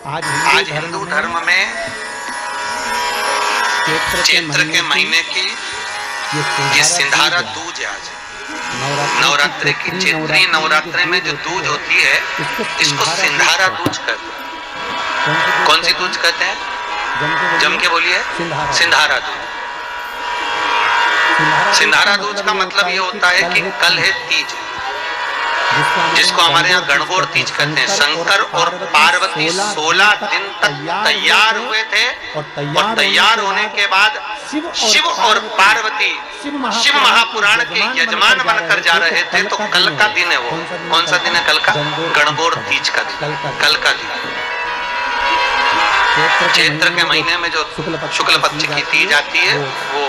आज हिंदू धर्म में चैत्र के महीने की ये सिंधारा दूज है। आज नवरात्रि की चैत्री नवरात्रि में जो दूज होती है इसको सिंधारा दूज कहते हैं। कौन सी दूज कहते हैं? जम के बोलिए। सिंधारा दूज। सिंधारा दूज का मतलब ये होता है कि कल है तीज, जिसको हमारे यहाँ गणगौर तीज कहते हैं। शंकर और पार्वती 16 दिन तक तैयार हुए थे और तैयार होने के बाद शिव और पार्वती शिव महापुराण के यजमान बनकर जा रहे थे। तो कल का दिन है वो। कौन सा दिन है कल का? गणगौर तीज का दिन, कल का दिन। चैत्र के महीने में जो शुक्ल पक्ष की तीज आती है, वो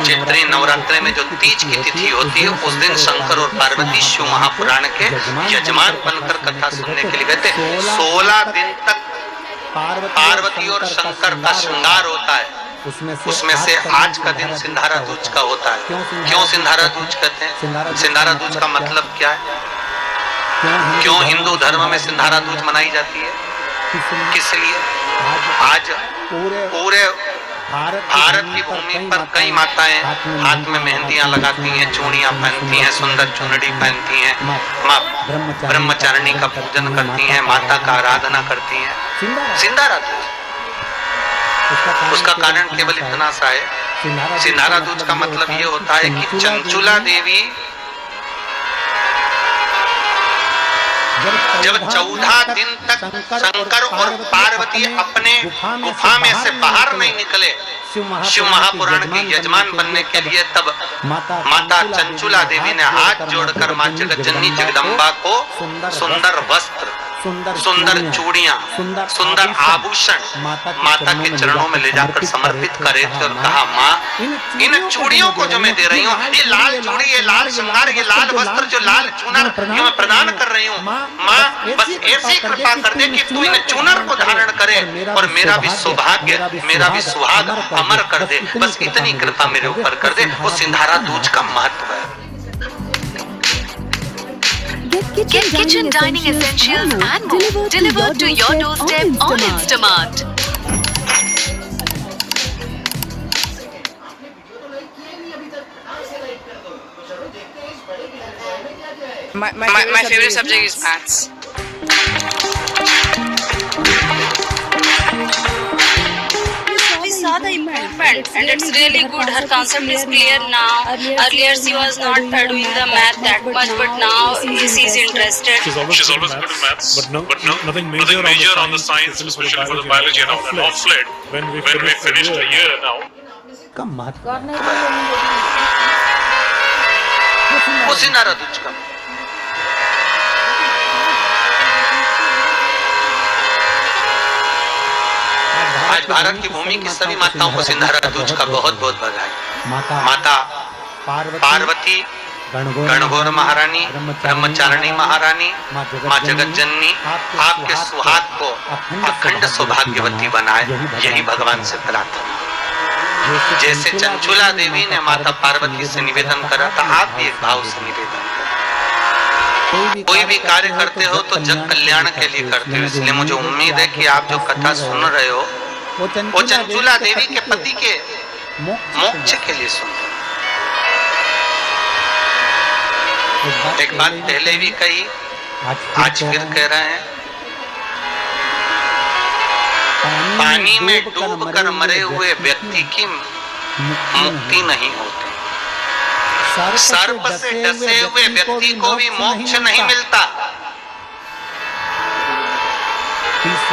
चैत्री नवरात्रि में जो तीज की तिथि होती है, उस दिन शंकर और पार्वती शिव महापुराण के यजमान बनकर कथा सुनने के लिए गए थे। 16 दिन तक पार्वती और शंकर का श्रृंगार होता है। उसमें से आज का दिन सिंधारा दूज का होता है। क्यों सिंधारा दूज कहते हैं? सिंधारा दूज का मतलब क्या है? क्यों हिंदू धर्म में सिंधारा दूज मनाई जाती है? किस लिए? आज पूरे भारत की भूमि पर कई माताएं हाथ में मेहंदियां लगाती हैं, चूड़ियां पहनती हैं, सुंदर चुनरी पहनती हैं, माँ ब्रह्मचारिणी का पूजन करती हैं, माता का आराधना करती हैं। सिंधारा दूज, उसका कारण केवल इतना सा है। सिंधारा दूज का मतलब ये होता है कि चंचुला देवी जब 14 दिन तक शंकर और पार्वती अपने गुफा में से बाहर नहीं निकले शिव महापुराण की यजमान बनने के लिए, तब माता चंचुला देवी ने हाथ जोड़कर मां जगज्जननी जगदम्बा को सुंदर वस्त्र, सुंदर चूड़ियां, सुंदर आभूषण माता के चरणों में ले जाकर समर्पित करे थे और कहा, माँ इन चूड़ियों को जो मैं दे रही हूँ, ये लाल चूड़ी, ये लाल श्रृंगार, ये लाल वस्त्र, जो लाल चूनर जो मैं प्रदान कर रही हूँ, माँ बस ऐसी कृपा कर दे कि तू इन चूनर को धारण करे और मेरा भी सौभाग्य, मेरा भी सुहाग अमर कर दे। बस इतनी कृपा मेरे ऊपर कर दे। वो सिंधारा दूज का महत्व है। Get kitchen dining essentials and more delivered to your doorstep on Instamart. My favorite subject is maths. We saw the improvement and it's really good. Her concept is clear now. Earlier she was not doing the math that much, but now she's interested. She's always good in maths, but nothing major on the science, especially for the biology and all. And off late, when we finished a year now. वो सिंधारा दूज का आज भारत की भूमि की सभी माताओं को सिंधारा दूज का बहुत बहुत बधाई। माता पार्वती, गणगौर महारानी, ब्रह्मचारिणी महारानी, माँ जगज्जननी आपके सुहाग को अखंड सौभाग्यवती बनाए, यही भगवान से प्रार्थना। जैसे चंचुला देवी ने माता पार्वती से निवेदन करा था, आप भी एक भाव से निवेदन करें। कोई भी कार्य करते हो तो जग कल्याण के लिए करते हो। इसलिए मुझे उम्मीद है कि आप जो कथा सुन रहे हो वो चंचुला देवी के पति के मोक्ष के लिए सुन रहे हो। एक बात पहले भी कही, आज फिर कह रहे हैं, पानी में डूबकर मरे हुए व्यक्ति की मुक्ति नहीं होती। सर्प से डसे हुए व्यक्ति को भी मोक्ष नहीं मिलता।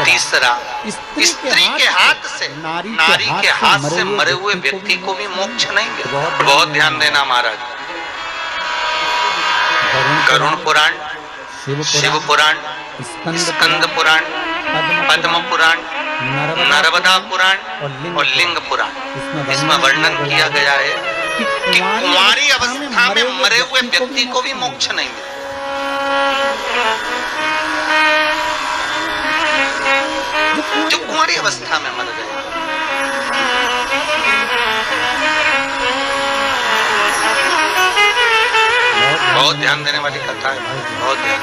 तीसरा, स्त्री के हाथ से, नारी के हाथ से मरे हुए व्यक्ति को भी मोक्ष नहीं मिलता। बहुत ध्यान देना महाराज। गरुण पुराण, शिव पुराण, स्कंद पुराण, पद्म पुराण, नर्मदा पुराण और लिंग पुराण, इसमें वर्णन किया गया है कि कुंवारी अवस्था में मरे हुए व्यक्ति को भी मोक्ष नहीं मिलता। जो कुंवारी अवस्था में मर गए, बहुत ध्यान देने वाली कथा है, बहुत ध्यान।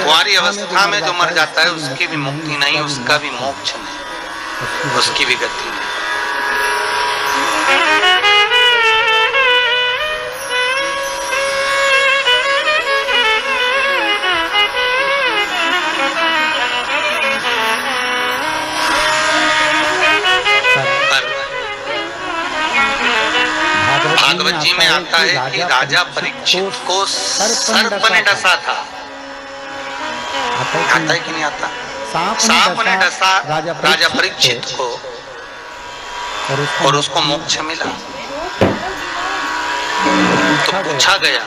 कुंवारी अवस्था में जो मर जाता है उसकी भी मुक्ति नहीं, उसका भी मोक्ष नहीं, उसकी भी गति नहीं। भागवत जी में आता है कि राजा परीक्षित को सर्प ने डसा था। आता है कि नहीं आता? सांप ने डसा राजा परीक्षित को और उसको मोक्ष मिला। तो पूछा गया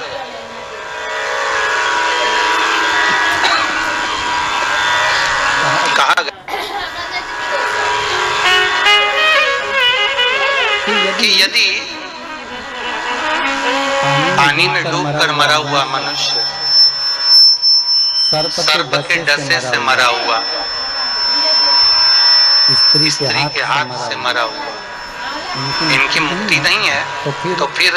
कहा गया कि यदि पानी में डूबकर मरा हुआ मनुष्य सर्प के डसे से मरा हुआ, स्त्री के हाथ से मरा हुआ, इनकी मुक्ति नहीं है, तो फिर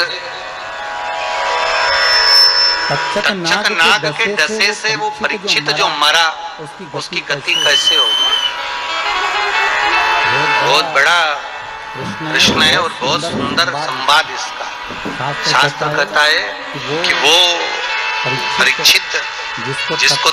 तक्षक नाग के डसे से वो परीक्षित जो मरा उसकी गति कैसे होगी? बहुत बड़ा प्रश्न है और बहुत सुंदर संवाद इसका। शास्त्र कहता है कि वो परीक्षित जिसको